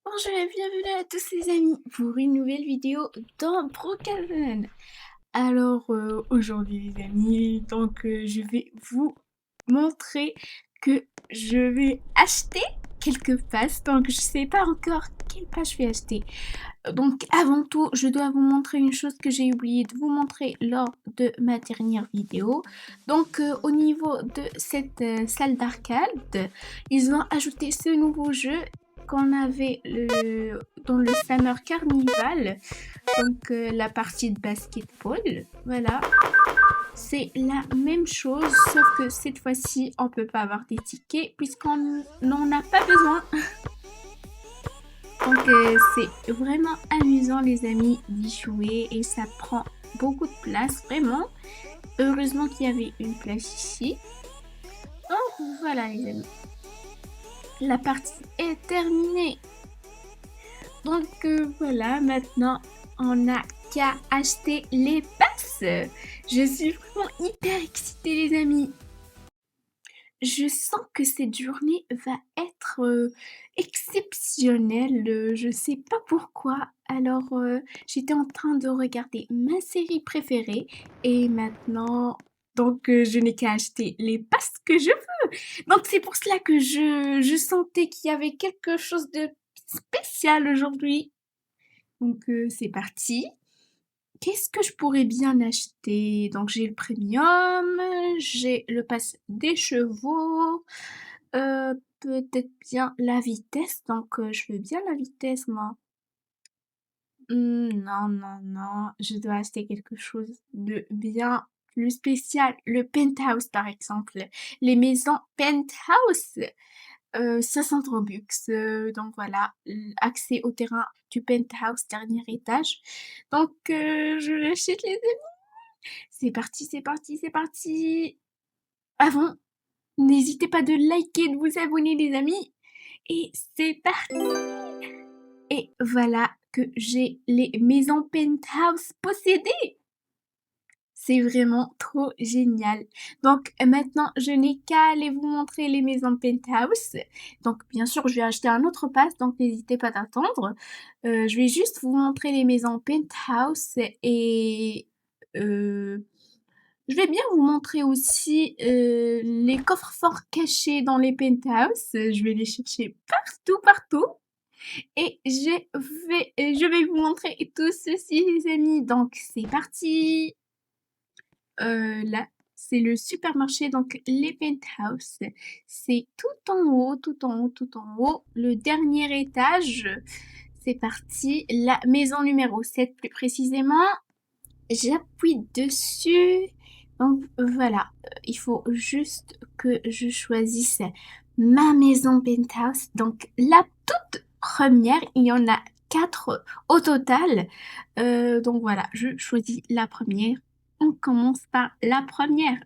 Bonjour et bienvenue à tous les amis pour une nouvelle vidéo dans Brookhaven. Alors aujourd'hui les amis, je vais vous montrer que je vais acheter quelques passes. Donc je sais pas encore quelle passe je vais acheter. Donc avant tout, je dois vous montrer une chose que j'ai oublié de vous montrer lors de ma dernière vidéo. Donc au niveau de cette salle d'arcade, ils ont ajouté ce nouveau jeu qu'on avait dans le Summer Carnival. Donc la partie de basketball, voilà. C'est la même chose, sauf que cette fois-ci, on peut pas avoir des tickets puisqu'on n'en a pas besoin. Donc c'est vraiment amusant les amis d'y jouer et ça prend beaucoup de place, vraiment. Heureusement qu'il y avait une place ici. Donc voilà les amis, la partie est terminée. Donc voilà, maintenant on n'a qu'à acheter les passes. Je suis vraiment hyper excitée les amis. Je sens que cette journée va être exceptionnelle, je sais pas pourquoi. Alors, j'étais en train de regarder ma série préférée et maintenant, je n'ai qu'à acheter les passes que je veux. Donc, c'est pour cela que je sentais qu'il y avait quelque chose de spécial aujourd'hui. Donc, c'est parti. Qu'est-ce que je pourrais bien acheter? Donc j'ai le premium, j'ai le pass des chevaux, peut-être bien la vitesse, donc je veux bien la vitesse moi. Non, non, non, je dois acheter quelque chose de bien plus spécial. Le penthouse par exemple, les maisons penthouse. 60 Robux. Donc voilà, accès au terrain du penthouse, dernier étage. Donc je l'achète les amis. C'est parti, c'est parti, c'est parti. Avant, n'hésitez pas de liker, de vous abonner les amis. Et c'est parti. Et voilà que j'ai les maisons penthouse possédées. C'est vraiment trop génial. Donc maintenant, je n'ai qu'à aller vous montrer les maisons penthouse. Donc bien sûr, je vais acheter un autre pass, donc n'hésitez pas d'attendre. Je vais juste vous montrer les maisons penthouse et je vais bien vous montrer aussi les coffres forts cachés dans les penthouses. Je vais les chercher partout, partout. Et je vais vous montrer tout ceci, les amis. Donc c'est parti. Là, c'est le supermarché, donc les penthouses. C'est tout en haut, tout en haut, tout en haut. Le dernier étage, c'est parti. La maison numéro 7 plus précisément. J'appuie dessus. Donc voilà, il faut juste que je choisisse ma maison penthouse. Donc la toute première, il y en a 4 au total. Donc voilà, je choisis la première. On commence par la première.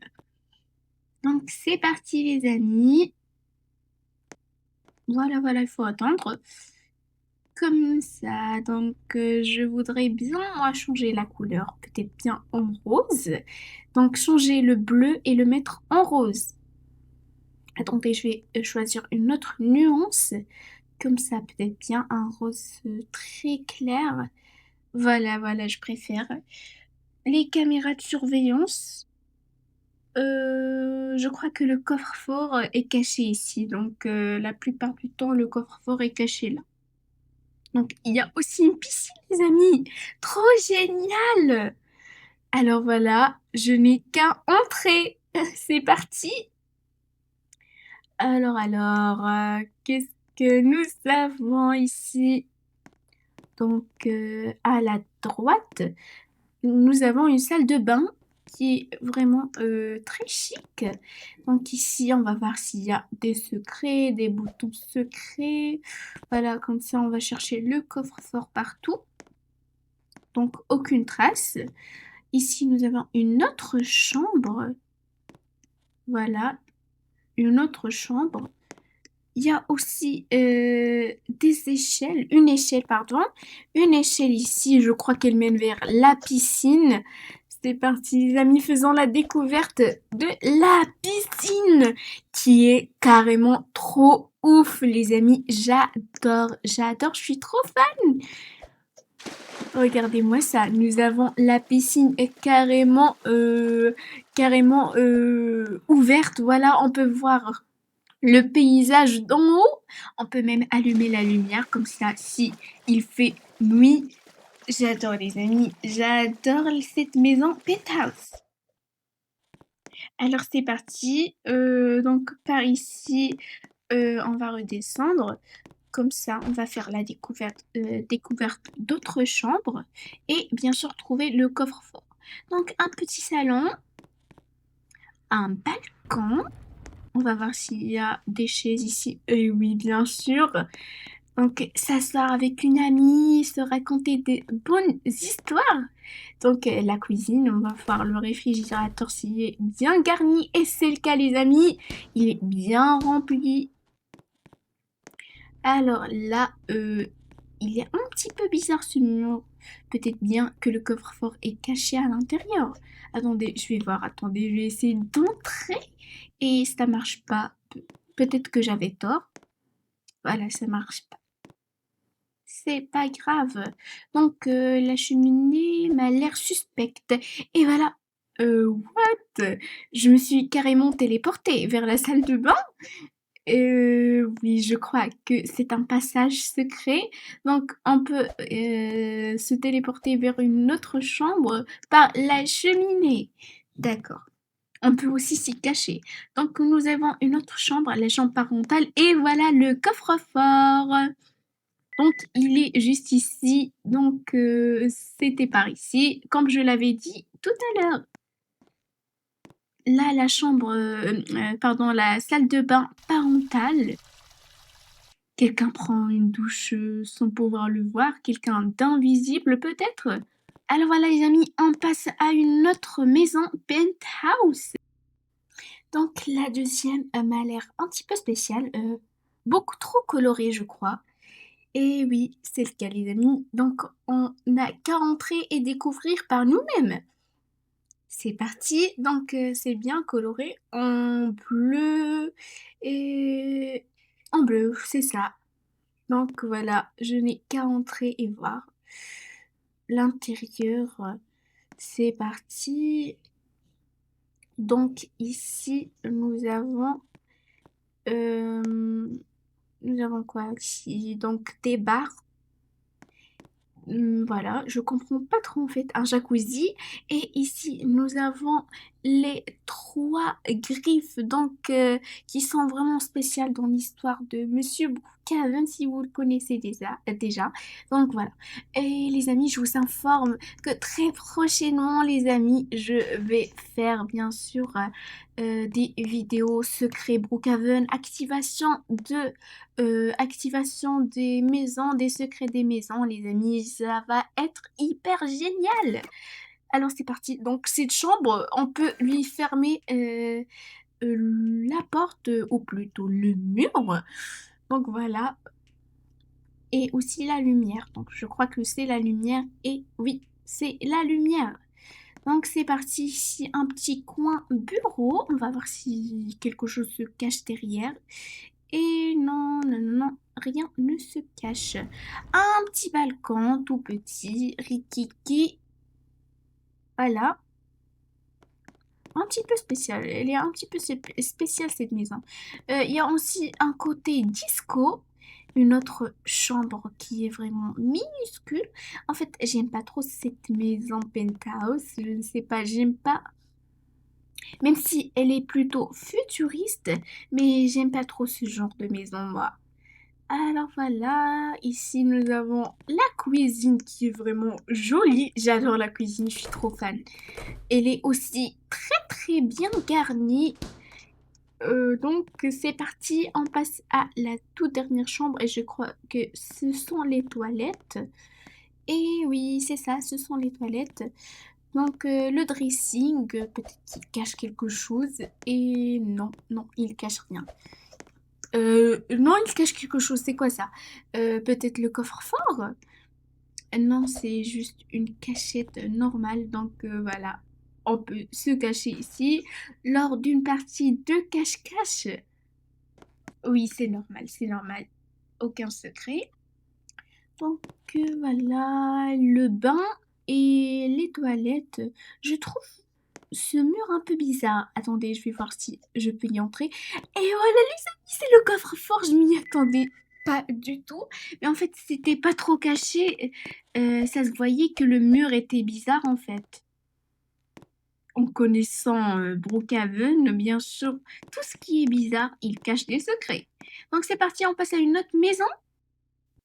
Donc c'est parti les amis. Voilà, voilà, il faut attendre. Comme ça, donc je voudrais bien moi changer la couleur, peut-être bien en rose. Donc changer le bleu et le mettre en rose. Attendez, je vais choisir une autre nuance. Comme ça, peut-être bien un rose très clair. Voilà, voilà, je préfère. Les caméras de surveillance. Je crois que le coffre-fort est caché ici. Donc la plupart du temps, le coffre-fort est caché là. Donc il y a aussi une piscine, les amis. Trop génial! Alors voilà, je n'ai qu'à entrer. C'est parti. Alors, qu'est-ce que nous avons ici? Donc, à la droite, nous avons une salle de bain qui est vraiment très chic. Donc ici, on va voir s'il y a des secrets, des boutons secrets. Voilà, comme ça, on va chercher le coffre-fort partout. Donc, aucune trace. Ici, nous avons une autre chambre. Voilà, une autre chambre. Il y a aussi des échelles, une échelle ici, je crois qu'elle mène vers la piscine. C'est parti les amis, faisons la découverte de la piscine qui est carrément trop ouf, les amis, j'adore, je suis trop fan. Regardez-moi ça, nous avons la piscine est carrément ouverte. Voilà, on peut voir le paysage d'en haut. On peut même allumer la lumière comme ça si il fait nuit. J'adore les amis, j'adore cette maison penthouse. Alors c'est parti. Donc par ici, on va redescendre. Comme ça, on va faire la découverte d'autres chambres et bien sûr trouver le coffre-fort. Donc un petit salon, un balcon. On va voir s'il y a des chaises ici. Et oui, bien sûr. Donc s'asseoir avec une amie, se raconter des bonnes histoires. Donc la cuisine, on va voir le réfrigérateur s'il est bien garni. Et c'est le cas les amis, il est bien rempli. Alors là, il est un petit peu bizarre ce mur. Peut-être bien que le coffre-fort est caché à l'intérieur. Attendez, je vais voir. Attendez, je vais essayer d'entrer. Et ça marche pas. Peut-être que j'avais tort. Voilà, ça marche pas. C'est pas grave. Donc, la cheminée m'a l'air suspecte. Et voilà. What? Je me suis carrément téléportée vers la salle de bain. Oui, je crois que c'est un passage secret. Donc, on peut se téléporter vers une autre chambre par la cheminée. D'accord. On peut aussi s'y cacher. Donc, nous avons une autre chambre, la chambre parentale. Et voilà le coffre-fort. Donc, il est juste ici. Donc, c'était par ici, comme je l'avais dit tout à l'heure. Là, pardon, la salle de bain parentale. Quelqu'un prend une douche sans pouvoir le voir, quelqu'un d'invisible peut-être. Alors voilà les amis, on passe à une autre maison penthouse. Donc la deuxième m'a l'air un petit peu spéciale, beaucoup trop colorée je crois. Et oui, c'est le cas les amis, donc on n'a qu'à entrer et découvrir par nous-mêmes. C'est parti, donc c'est bien coloré en bleu et en bleu, c'est ça. Donc voilà, je n'ai qu'à entrer et voir l'intérieur. C'est parti. Donc ici, euh, nous avons quoi ici? Donc des barres. Voilà, je comprends pas trop en fait un jacuzzi. Et ici, nous avons les trois griffes donc qui sont vraiment spéciales dans l'histoire de Monsieur Brookhaven si vous le connaissez déjà. Donc voilà. Et les amis, je vous informe que très prochainement, les amis, je vais faire bien sûr des vidéos secrets Brookhaven, activation des maisons, des secrets des maisons, les amis, ça va être hyper génial. Alors c'est parti. Donc cette chambre, on peut lui fermer la porte ou plutôt le mur. Donc voilà. Et aussi la lumière. Donc je crois que c'est la lumière. Et oui, c'est la lumière. Donc c'est parti, ici un petit coin bureau. On va voir si quelque chose se cache derrière. Et non, non, non, non, rien ne se cache. Un petit balcon tout petit, rikiki. Voilà. Un petit peu spécial. Elle est un petit peu spéciale cette maison. Il y a aussi un côté disco. Une autre chambre qui est vraiment minuscule. En fait, j'aime pas trop cette maison penthouse. Je ne sais pas, j'aime pas. Même si elle est plutôt futuriste, mais j'aime pas trop ce genre de maison, moi. Alors voilà, ici nous avons la cuisine qui est vraiment jolie. J'adore la cuisine, je suis trop fan. Elle est aussi très très bien garnie. Donc c'est parti, on passe à la toute dernière chambre et je crois que ce sont les toilettes. Et oui, c'est ça, ce sont les toilettes. Donc le dressing, peut-être qu'il cache quelque chose. Et non, non, il cache rien. Non, il cache quelque chose, c'est quoi ça? Peut-être le coffre-fort? Non, c'est juste une cachette normale, donc voilà. On peut se cacher ici lors d'une partie de cache-cache. Oui, c'est normal. Aucun secret. Donc, voilà, le bain et les toilettes. Je trouve ce mur un peu bizarre. Attendez, je vais voir si je peux y entrer. Et voilà, les amis, c'est le coffre-fort. Je m'y attendais pas du tout. Mais en fait, c'était pas trop caché. Ça se voyait que le mur était bizarre, en fait. En connaissant Brookhaven, bien sûr, tout ce qui est bizarre, il cache des secrets. Donc c'est parti, on passe à une autre maison.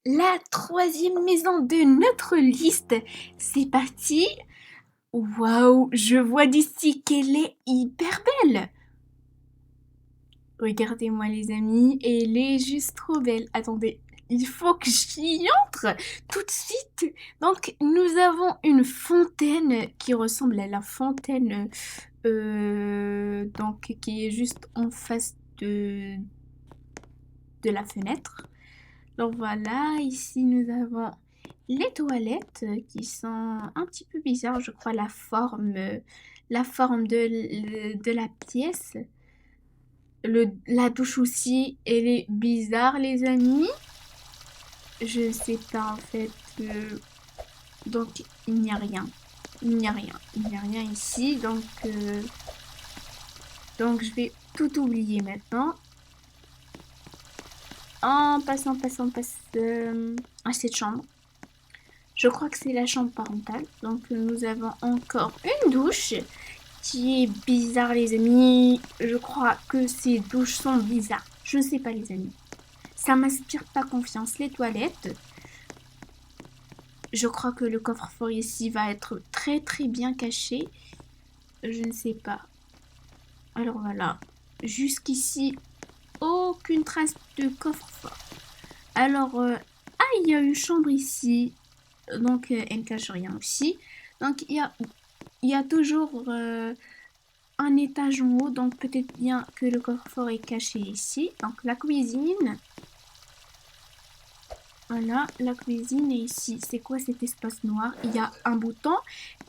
La troisième maison de notre liste. C'est parti. Waouh, je vois d'ici qu'elle est hyper belle. Regardez-moi les amis, elle est juste trop belle. Attendez, il faut que j'y entre tout de suite. Donc nous avons une fontaine qui ressemble à la fontaine donc qui est juste en face de la fenêtre. Donc voilà, ici nous avons les toilettes qui sont un petit peu bizarres, je crois la forme de la pièce. La douche aussi, elle est bizarre les amis. Je sais pas en fait. Donc il n'y a rien. Il n'y a rien. Il n'y a rien ici. Donc je vais tout oublier maintenant. On passe à cette chambre. Je crois que c'est la chambre parentale. Donc nous avons encore une douche qui est bizarre les amis. Je crois que ces douches sont bizarres. Je ne sais pas les amis. Ça m'inspire pas confiance. Les toilettes. Je crois que le coffre-fort ici va être très très bien caché. Je ne sais pas. Alors voilà. Jusqu'ici, aucune trace de coffre-fort. Alors, il y a une chambre ici. Donc, elle ne cache rien aussi. Donc, il y a toujours un étage en haut. Donc, peut-être bien que le coffre-fort est caché ici. Donc, la cuisine. Voilà, la cuisine est ici. C'est quoi cet espace noir? Il y a un bouton.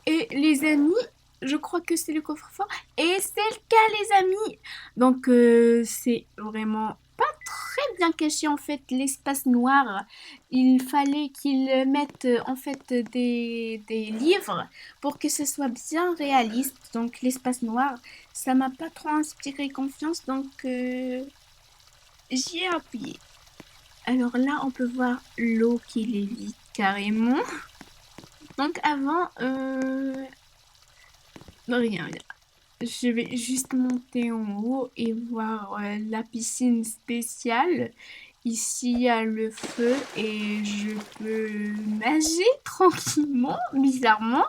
Et les amis, je crois que c'est le coffre-fort. Et c'est le cas, les amis. Donc, c'est vraiment pas très bien caché, en fait, l'espace noir. Il fallait qu'ils mettent, en fait, des livres pour que ce soit bien réaliste. Donc, l'espace noir, ça m'a pas trop inspiré confiance. Donc, j'y ai appuyé. Alors là, on peut voir l'eau qui lévite carrément. Donc avant, rien. Je vais juste monter en haut et voir la piscine spéciale. Ici, il y a le feu et je peux nager tranquillement, bizarrement.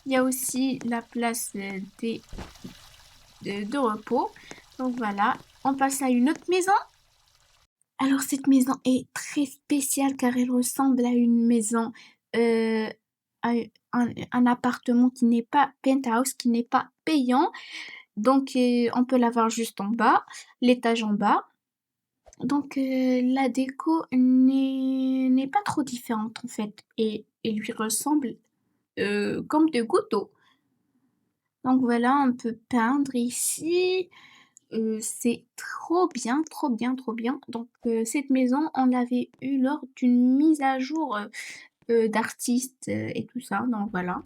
Il y a aussi la place de repos. Donc voilà, on passe à une autre maison. Alors cette maison est très spéciale car elle ressemble à une maison, euh, à un appartement qui n'est pas penthouse, qui n'est pas payant. Donc on peut l'avoir juste en bas, l'étage en bas. Donc la déco n'est pas trop différente en fait et lui ressemble comme de gouttes d'eau. Donc voilà, on peut peindre ici. C'est trop bien, trop bien, trop bien. Donc cette maison, on l'avait eue lors d'une mise à jour d'artistes et tout ça. Donc voilà.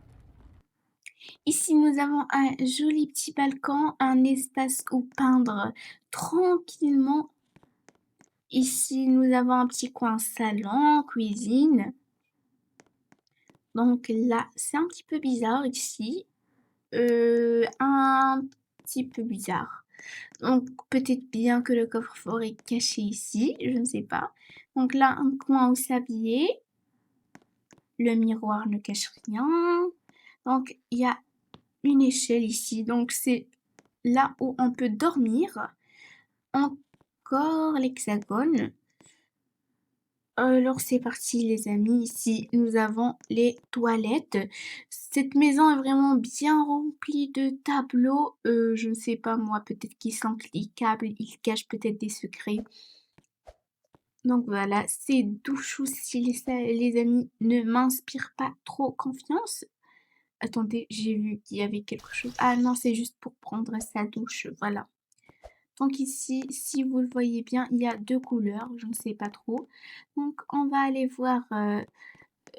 Ici, nous avons un joli petit balcon, un espace où peindre tranquillement. Ici, nous avons un petit coin salon, cuisine. Donc là, c'est un petit peu bizarre ici. Un petit peu bizarre. Donc peut-être bien que le coffre-fort est caché ici, je ne sais pas. Donc là, un coin où s'habiller. Le miroir ne cache rien. Donc il y a une échelle ici. Donc c'est là où on peut dormir. Encore l'hexagone. Alors c'est parti les amis, ici nous avons les toilettes. Cette maison est vraiment bien remplie de tableaux. Je ne sais pas moi, peut-être qu'ils sont cliquables, ils cachent peut-être des secrets. Donc voilà, ces douches aussi les amis ne m'inspirent pas trop confiance. Attendez, j'ai vu qu'il y avait quelque chose. Ah non, c'est juste pour prendre sa douche, voilà. Donc ici, si vous le voyez bien, il y a 2 couleurs, je ne sais pas trop. Donc on va aller voir,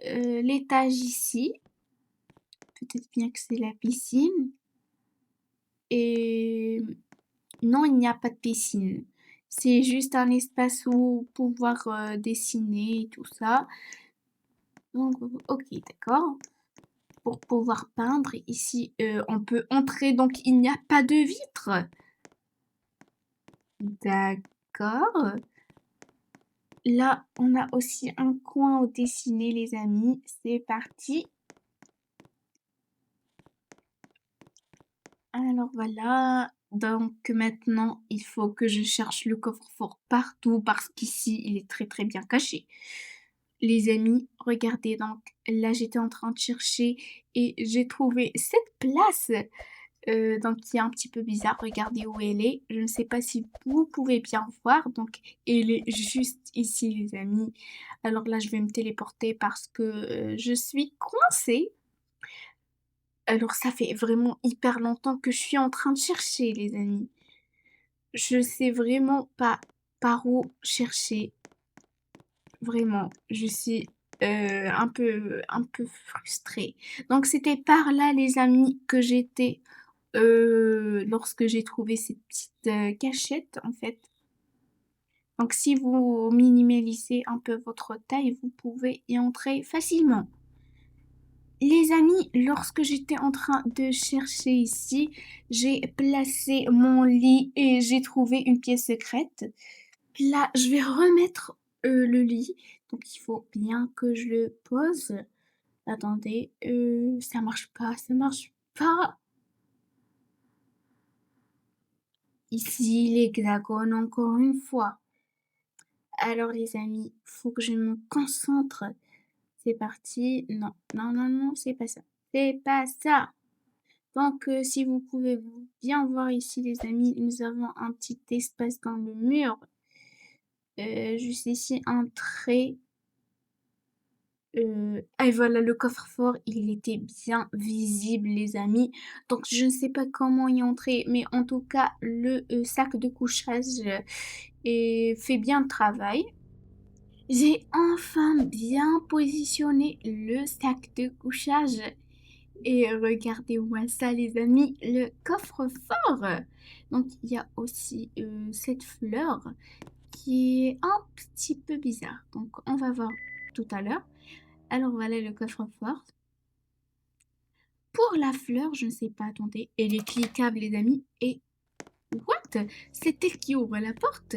l'étage ici. Peut-être bien que c'est la piscine et non, il n'y a pas de piscine. C'est juste un espace où pouvoir, dessiner et tout ça. Donc OK, d'accord. Pour pouvoir peindre ici, on peut entrer donc il n'y a pas de vitre? D'accord. Là, on a aussi un coin où dessiner les amis. C'est parti. Alors voilà, donc maintenant, il faut que je cherche le coffre-fort partout parce qu'ici, il est très très bien caché. Les amis, regardez donc, là j'étais en train de chercher et j'ai trouvé cette place donc qui est un petit peu bizarre. Regardez où elle est. Je ne sais pas si vous pouvez bien voir. Donc elle est juste ici les amis. Alors là je vais me téléporter parce que je suis coincée. Alors ça fait vraiment hyper longtemps que je suis en train de chercher les amis. Je sais vraiment pas par où chercher. Vraiment, je suis un peu frustrée. Donc c'était par là les amis que j'étais lorsque j'ai trouvé cette petite cachette en fait. Donc si vous minimalisez un peu votre taille, vous pouvez y entrer facilement. Les amis, lorsque j'étais en train de chercher ici, j'ai placé mon lit et j'ai trouvé une pièce secrète. Là, je vais remettre le lit. Donc il faut bien que je le pose. Attendez, ça marche pas, ça marche pas. Ici, l'hexagone encore une fois. Alors les amis, faut que je me concentre. C'est parti. Non, non, non, non, c'est pas ça. C'est pas ça. Donc si vous pouvez bien voir ici les amis, nous avons un petit espace dans le mur. Juste ici, un trait. Et voilà le coffre-fort, il était bien visible les amis. Donc je ne sais pas comment y entrer, mais en tout cas le sac de couchage fait bien le travail. J'ai enfin bien positionné le sac de couchage. Et regardez-moi ça les amis, le coffre-fort. Donc il y a aussi cette fleur qui est un petit peu bizarre. Donc on va voir tout à l'heure. Alors voilà le coffre-fort. Pour la fleur, je ne sais pas, attendez, elle est cliquable les amis. Et what? C'est elle qui ouvre la porte.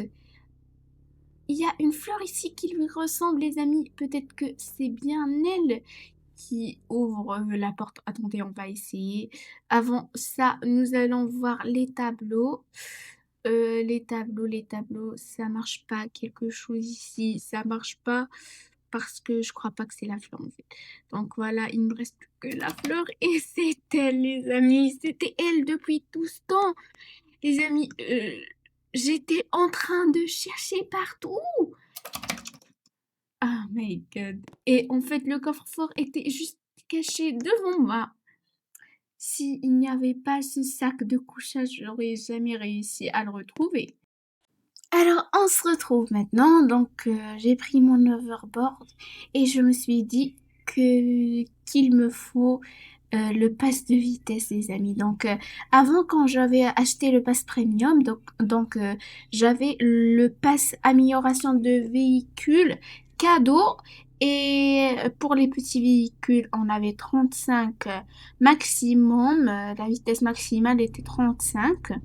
Il y a une fleur ici qui lui ressemble les amis. Peut-être que c'est bien elle qui ouvre la porte. Attendez, on va essayer. Avant ça, nous allons voir les tableaux. Les tableaux, ça marche pas. Quelque chose ici, ça marche pas. Parce que je crois pas que c'est la fleur en fait. Donc voilà, il ne me reste plus que la fleur. Et c'est elle, les amis. C'était elle depuis tout ce temps. Les amis, j'étais en train de chercher partout. Oh my god. Et en fait, le coffre-fort était juste caché devant moi. S'il n'y avait pas ce sac de couchage, j'aurais jamais réussi à le retrouver. Alors, on se retrouve maintenant. Donc, j'ai pris mon hoverboard et je me suis dit qu'il me faut le pass de vitesse, les amis. Donc, avant, quand j'avais acheté le pass premium, j'avais le pass amélioration de véhicule cadeau. Et pour les petits véhicules, on avait 35 maximum. La vitesse maximale était 35.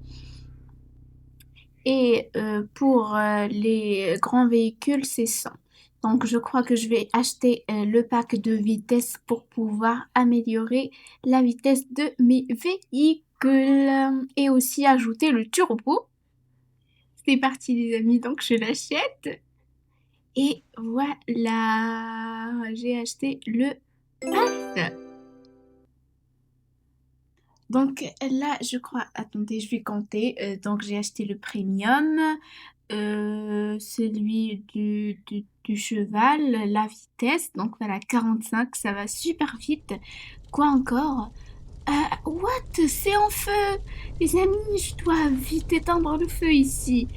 Et pour les grands véhicules, c'est 100. Donc, je crois que je vais acheter le pack de vitesse pour pouvoir améliorer la vitesse de mes véhicules. Et aussi ajouter le turbo. C'est parti, les amis. Donc, je l'achète. Et voilà, j'ai acheté le pass. Donc là, je crois, attendez, je vais compter. Donc j'ai acheté le premium, celui du cheval, la vitesse. Donc voilà, 45, ça va super vite. Quoi encore? What? C'est en feu! Les amis, je dois vite éteindre le feu ici.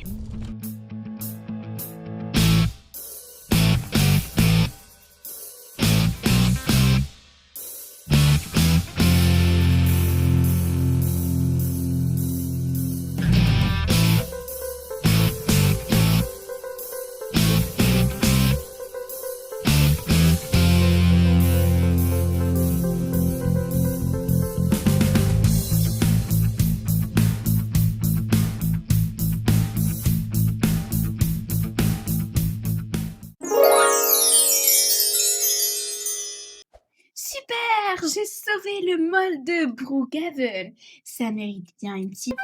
Super! J'ai sauvé le mall de Brookhaven. Ça mérite bien une petite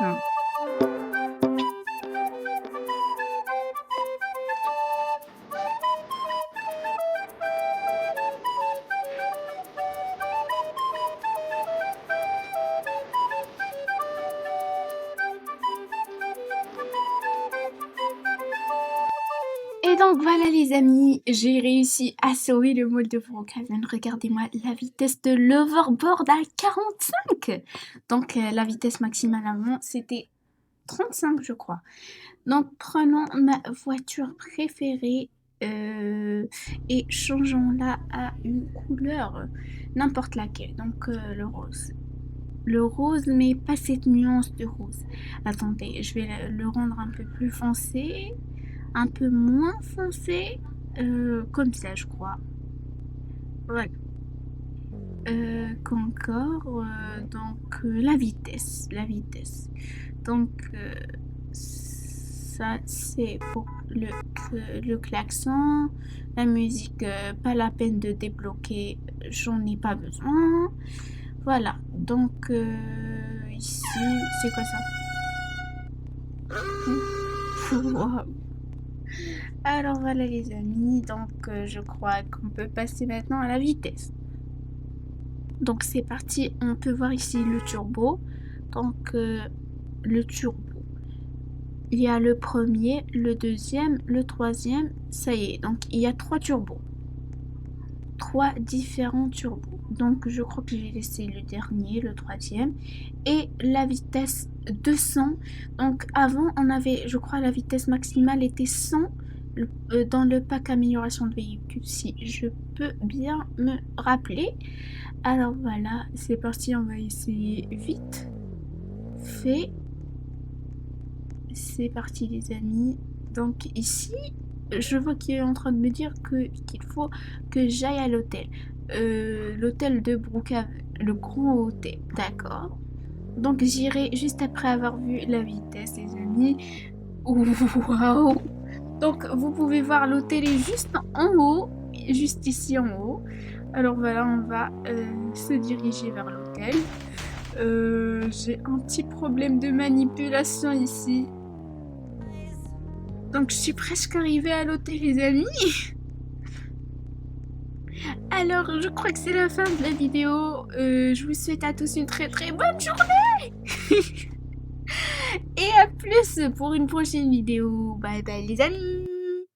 danse. Et donc voilà les amis, j'ai réussi à sauver le mall de Brookhaven. Regardez-moi la vitesse de l'overboard à 45. Donc la vitesse maximale avant c'était 35 je crois. Donc prenons ma voiture préférée et changeons-la à une couleur, n'importe laquelle. Donc le rose. Le rose mais pas cette nuance de rose. Attendez, je vais le rendre un peu plus foncé. Un peu moins foncé, comme ça je crois. Voilà. Qu'encore, donc la vitesse. Donc ça c'est pour le klaxon. La musique, pas la peine de débloquer, j'en ai pas besoin. Voilà, donc ici, c'est quoi ça? Wow. Alors voilà les amis, donc je crois qu'on peut passer maintenant à la vitesse. Donc c'est parti, on peut voir ici le turbo. Donc le turbo. Il y a le premier, le deuxième, le troisième, ça y est. Donc il y a 3 turbos. 3 différents turbos. Donc je crois que j'ai laissé le dernier, le troisième. Et la vitesse 200. Donc avant on avait, je crois la vitesse maximale était 100. Dans le pack amélioration de véhicule, si je peux bien me rappeler. Alors voilà, c'est parti, on va essayer vite fait. C'est parti les amis. Donc ici, je vois qu'il est en train de me dire qu'il faut que j'aille à l'hôtel. L'hôtel de Brookhaven, le grand hôtel, d'accord. Donc j'irai juste après avoir vu la vitesse les amis. Waouh! Donc vous pouvez voir l'hôtel est juste en haut, juste ici en haut. Alors voilà, on va se diriger vers l'hôtel. J'ai un petit problème de manipulation ici. Donc je suis presque arrivée à l'hôtel les amis. Alors je crois que c'est la fin de la vidéo. Je vous souhaite à tous une très très bonne journée. Et à plus pour une prochaine vidéo. Bye bye les amis.